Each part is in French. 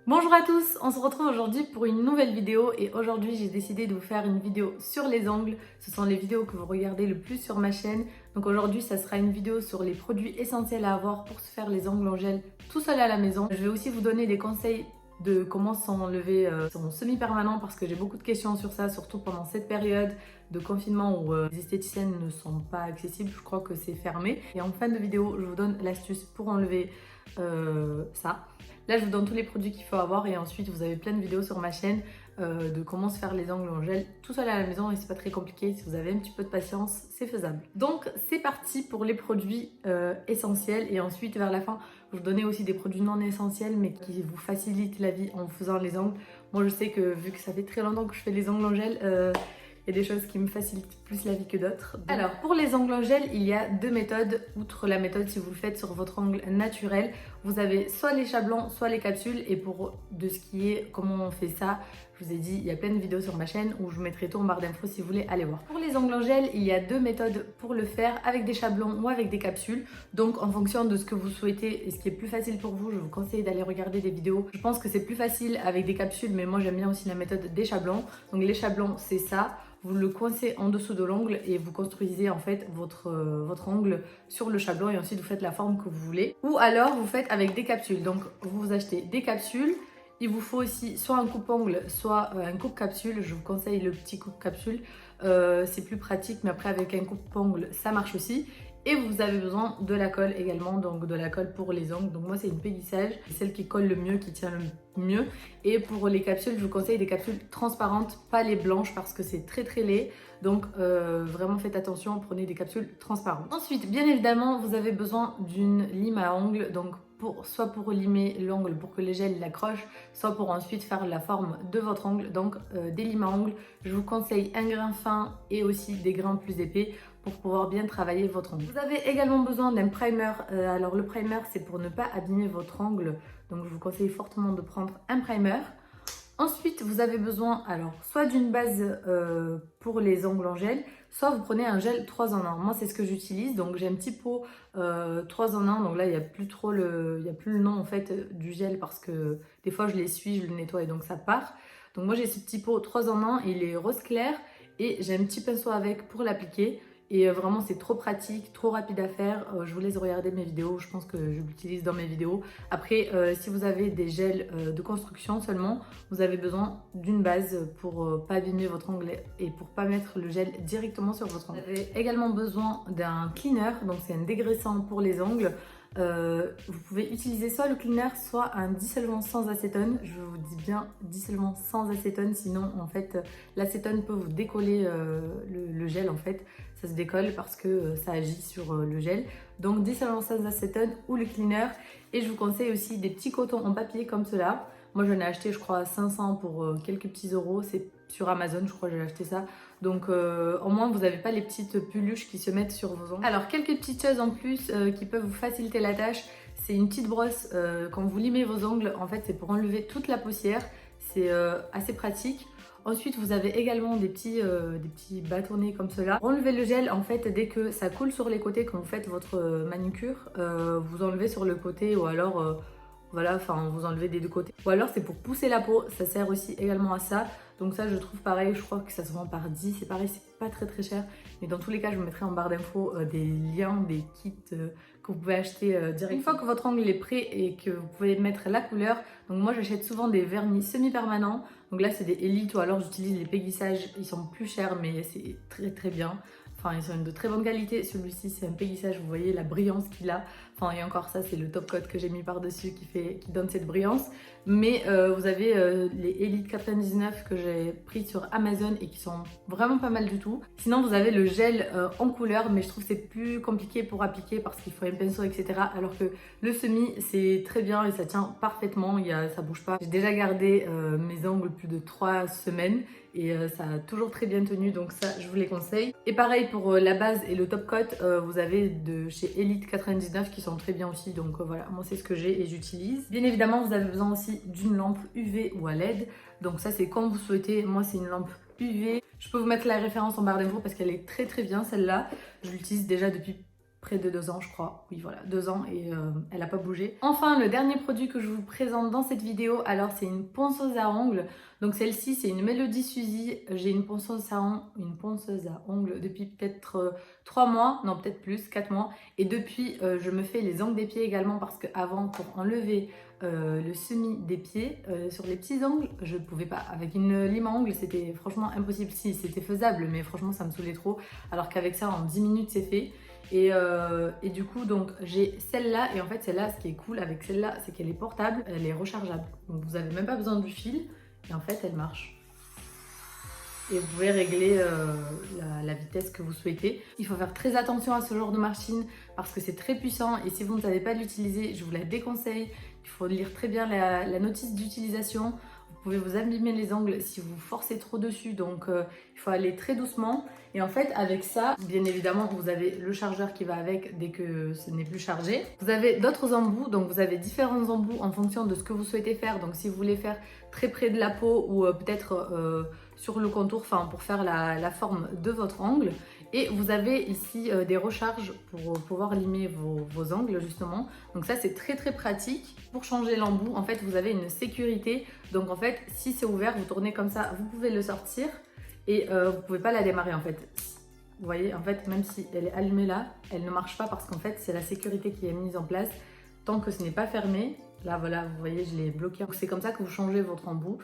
Bonjour à tous, on se retrouve aujourd'hui pour une nouvelle vidéo et aujourd'hui j'ai décidé de vous faire une vidéo sur les ongles. Ce sont les vidéos que vous regardez le plus sur ma chaîne. Donc aujourd'hui ça sera une vidéo sur les produits essentiels à avoir pour se faire les ongles en gel tout seul à la maison. Je vais aussi vous donner des conseils de comment s'enlever son semi-permanent parce que j'ai beaucoup de questions sur ça, surtout pendant cette période de confinement où les esthéticiennes ne sont pas accessibles, je crois que c'est fermé. Et en fin de vidéo, je vous donne l'astuce pour enlever ça. Là, je vous donne tous les produits qu'il faut avoir et ensuite vous avez plein de vidéos sur ma chaîne de comment se faire les ongles en gel tout seul à la maison et c'est pas très compliqué. Si vous avez un petit peu de patience, c'est faisable. Donc, c'est parti pour les produits essentiels et ensuite vers la fin, je vous donner aussi des produits non essentiels mais qui vous facilitent la vie en faisant les ongles. Moi, je sais que vu que ça fait très longtemps que je fais les ongles en gel, il y a des choses qui me facilitent plus la vie que d'autres. Alors, pour les ongles en gel, il y a deux méthodes. Outre la méthode si vous le faites sur votre ongle naturel, vous avez soit les chablons, soit les capsules. Et pour de ce qui est comment on fait ça, je vous ai dit, il y a plein de vidéos sur ma chaîne où je mettrai tout en barre d'infos si vous voulez aller voir. Pour les ongles en gel, il y a deux méthodes pour le faire, avec des chablons ou avec des capsules. Donc, en fonction de ce que vous souhaitez et ce qui est plus facile pour vous, je vous conseille d'aller regarder des vidéos. Je pense que c'est plus facile avec des capsules, mais moi j'aime bien aussi la méthode des chablons. Donc, les chablons, c'est ça. Vous le coincez en dessous de l'ongle et vous construisez en fait votre ongle sur le chablon et ensuite vous faites la forme que vous voulez. Ou alors vous faites avec des capsules. Donc vous achetez des capsules. Il vous faut aussi soit un coupe-ongle, soit un coupe-capsule. Je vous conseille le petit coupe-capsule. C'est plus pratique, mais après avec un coupe-ongle, ça marche aussi. Et vous avez besoin de la colle également, donc de la colle pour les ongles. Donc moi c'est une Pégissage, c'est celle qui colle le mieux, qui tient le mieux. Et pour les capsules, je vous conseille des capsules transparentes, pas les blanches parce que c'est très très laid. Donc vraiment faites attention, prenez des capsules transparentes. Ensuite, bien évidemment, vous avez besoin d'une lime à ongles, donc soit pour limer l'ongle pour que les gels l'accrochent, soit pour ensuite faire la forme de votre ongle. Donc des limes à ongles, je vous conseille un grain fin et aussi des grains plus épais pour pouvoir bien travailler votre ongle. Vous avez également besoin d'un primer. Alors le primer, c'est pour ne pas abîmer votre ongle, donc je vous conseille fortement de prendre un primer. Ensuite, vous avez besoin alors soit d'une base pour les ongles en gel, soit vous prenez un gel 3 en 1. Moi, c'est ce que j'utilise. Donc, j'ai un petit pot 3 en 1. Donc là, il n'y a plus le nom en fait du gel parce que des fois, je l'essuie, je le nettoie et donc ça part. Donc moi, j'ai ce petit pot 3 en 1. Il est rose clair et j'ai un petit pinceau avec pour l'appliquer. Et vraiment, c'est trop pratique, trop rapide à faire. Je vous laisse regarder mes vidéos. Je pense que je l'utilise dans mes vidéos. Après, si vous avez des gels de construction seulement, vous avez besoin d'une base pour pas abîmer votre ongle et pour pas mettre le gel directement sur votre ongle. Vous avez également besoin d'un cleaner. Donc, c'est un dégraissant pour les ongles. Vous pouvez utiliser soit le cleaner, soit un dissolvant sans acétone. Je vous dis bien dissolvant sans acétone, sinon en fait l'acétone peut vous décoller le gel en fait. Ça se décolle parce que ça agit sur le gel. Donc dissolvant sans acétone ou le cleaner. Et je vous conseille aussi des petits cotons en papier comme cela. Moi j'en ai acheté je crois 500 pour quelques petits euros. C'est sur Amazon, je crois que j'ai acheté ça. Donc au moins vous n'avez pas les petites peluches qui se mettent sur vos ongles. Alors quelques petites choses en plus qui peuvent vous faciliter la tâche. C'est une petite brosse quand vous limez vos ongles. En fait c'est pour enlever toute la poussière. C'est assez pratique. Ensuite, vous avez également des petits bâtonnets comme cela. Pour enlever le gel, en fait, dès que ça coule sur les côtés quand vous faites votre manucure, vous enlevez sur le côté ou alors, voilà, enfin, vous enlevez des deux côtés. Ou alors, c'est pour pousser la peau, ça sert aussi également à ça. Donc ça, je trouve pareil, je crois que ça se vend par 10, c'est pareil, c'est pas très cher. Mais dans tous les cas, je vous mettrai en barre d'infos des liens, des kits que vous pouvez acheter directement. Une fois que votre ongle est prêt et que vous pouvez mettre la couleur, donc moi j'achète souvent des vernis semi-permanents. Donc là c'est des Elite ou alors j'utilise les Pégissage, ils sont plus chers mais c'est très bien. Enfin ils sont de très bonne qualité, celui-ci c'est un Pégissage, vous voyez la brillance qu'il a. Enfin et encore ça c'est le top coat que j'ai mis par dessus qui donne cette brillance. Mais vous avez les Elite 99 que j'ai pris sur Amazon et qui sont vraiment pas mal du tout. Sinon vous avez le gel en couleur mais je trouve que c'est plus compliqué pour appliquer parce qu'il faut un pinceau etc. Alors que le semi c'est très bien et ça tient parfaitement, ça bouge pas. J'ai déjà gardé mes ongles plus de 3 semaines et ça a toujours très bien tenu donc ça je vous les conseille. Et pareil pour la base et le top coat, vous avez de chez Elite 99 qui sont très bien aussi donc voilà, moi c'est ce que j'ai et j'utilise. Bien évidemment vous avez besoin aussi d'une lampe UV ou à LED, donc ça c'est comme vous souhaitez. Moi c'est une lampe UV, je peux vous mettre la référence en barre d'infos parce qu'elle est très bien celle-là. Je l'utilise déjà depuis près de 2 ans je crois, oui voilà 2 ans et elle n'a pas bougé. Enfin le dernier produit que je vous présente dans cette vidéo, alors c'est une ponceuse à ongles. Donc celle-ci c'est une Melody Suzy, j'ai une ponceuse à ongles depuis peut-être 3 mois, non peut-être plus, 4 mois. Et depuis je me fais les ongles des pieds également parce qu'avant pour enlever le semis des pieds sur les petits ongles, je ne pouvais pas. Avec une lime à ongles c'était franchement impossible. Si c'était faisable mais franchement ça me saoulait trop. Alors qu'avec ça en 10 minutes c'est fait. Et du coup donc j'ai celle-là et en fait celle-là ce qui est cool avec celle-là c'est qu'elle est portable, elle est rechargeable. Donc vous n'avez même pas besoin du fil et en fait elle marche. Et vous pouvez régler la vitesse que vous souhaitez. Il faut faire très attention à ce genre de machine parce que c'est très puissant et si vous ne savez pas l'utiliser, je vous la déconseille. Il faut lire très bien la notice d'utilisation. Vous pouvez vous abîmer les ongles si vous forcez trop dessus, donc il faut aller très doucement. Et en fait avec ça, bien évidemment vous avez le chargeur qui va avec dès que ce n'est plus chargé. Vous avez d'autres embouts, donc vous avez différents embouts en fonction de ce que vous souhaitez faire. Donc si vous voulez faire très près de la peau ou peut-être sur le contour, enfin pour faire la forme de votre ongle. Et vous avez ici des recharges pour pouvoir limer vos ongles justement. Donc ça c'est très très pratique. Pour changer l'embout, en fait vous avez une sécurité. Donc en fait si c'est ouvert, vous tournez comme ça, vous pouvez le sortir et vous pouvez pas la démarrer en fait. Vous voyez, en fait même si elle est allumée là, elle ne marche pas parce qu'en fait c'est la sécurité qui est mise en place. Tant que ce n'est pas fermé, là voilà, vous voyez, je l'ai bloqué. C'est comme ça que vous changez votre embout.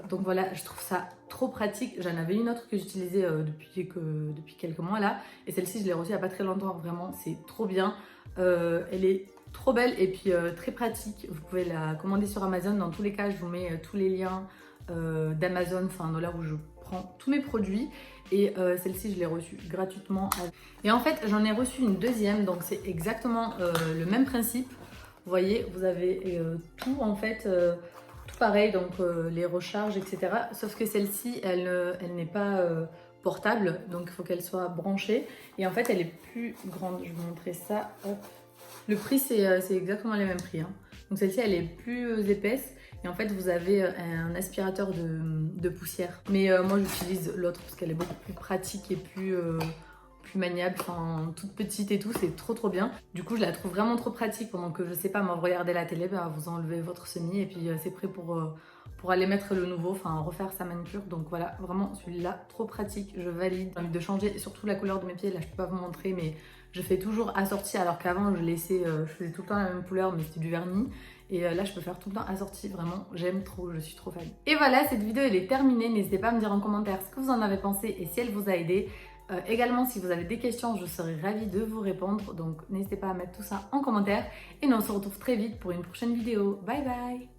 Donc voilà, je trouve ça trop pratique. J'en avais une autre que j'utilisais depuis quelques mois là. Et celle-ci, je l'ai reçue il n'y a pas très longtemps. Vraiment, c'est trop bien. Elle est trop belle et puis très pratique. Vous pouvez la commander sur Amazon. Dans tous les cas, je vous mets tous les liens d'Amazon, enfin de là où je prends tous mes produits. Et celle-ci, je l'ai reçue gratuitement. Et en fait, j'en ai reçu une deuxième. Donc c'est exactement le même principe. Vous voyez, vous avez tout en fait, tout pareil, donc les recharges, etc. Sauf que celle-ci, elle n'est pas portable, donc il faut qu'elle soit branchée. Et en fait, elle est plus grande. Je vais vous montrer ça. Hop. Le prix, c'est exactement les mêmes prix. Hein. Donc celle-ci, elle est plus épaisse. Et en fait, vous avez un aspirateur de poussière. Mais moi, j'utilise l'autre parce qu'elle est beaucoup plus pratique et plus maniable, enfin toute petite et tout, c'est trop bien. Du coup je la trouve vraiment trop pratique pendant que je sais pas, moi vous regardez la télé, bah, vous enlevez votre semis et puis c'est prêt pour aller mettre le nouveau, enfin refaire sa manucure. Donc voilà, vraiment celui-là trop pratique, je valide. J'ai envie de changer surtout la couleur de mes pieds, là je peux pas vous montrer mais je fais toujours assorti alors qu'avant je faisais tout le temps la même couleur mais c'était du vernis. Et là, je peux faire tout le temps assorti, vraiment, j'aime trop, je suis trop fan. Et voilà, cette vidéo, elle est terminée. N'hésitez pas à me dire en commentaire ce que vous en avez pensé et si elle vous a aidé. Également, si vous avez des questions, je serai ravie de vous répondre. Donc, n'hésitez pas à mettre tout ça en commentaire. Et nous, on se retrouve très vite pour une prochaine vidéo. Bye bye!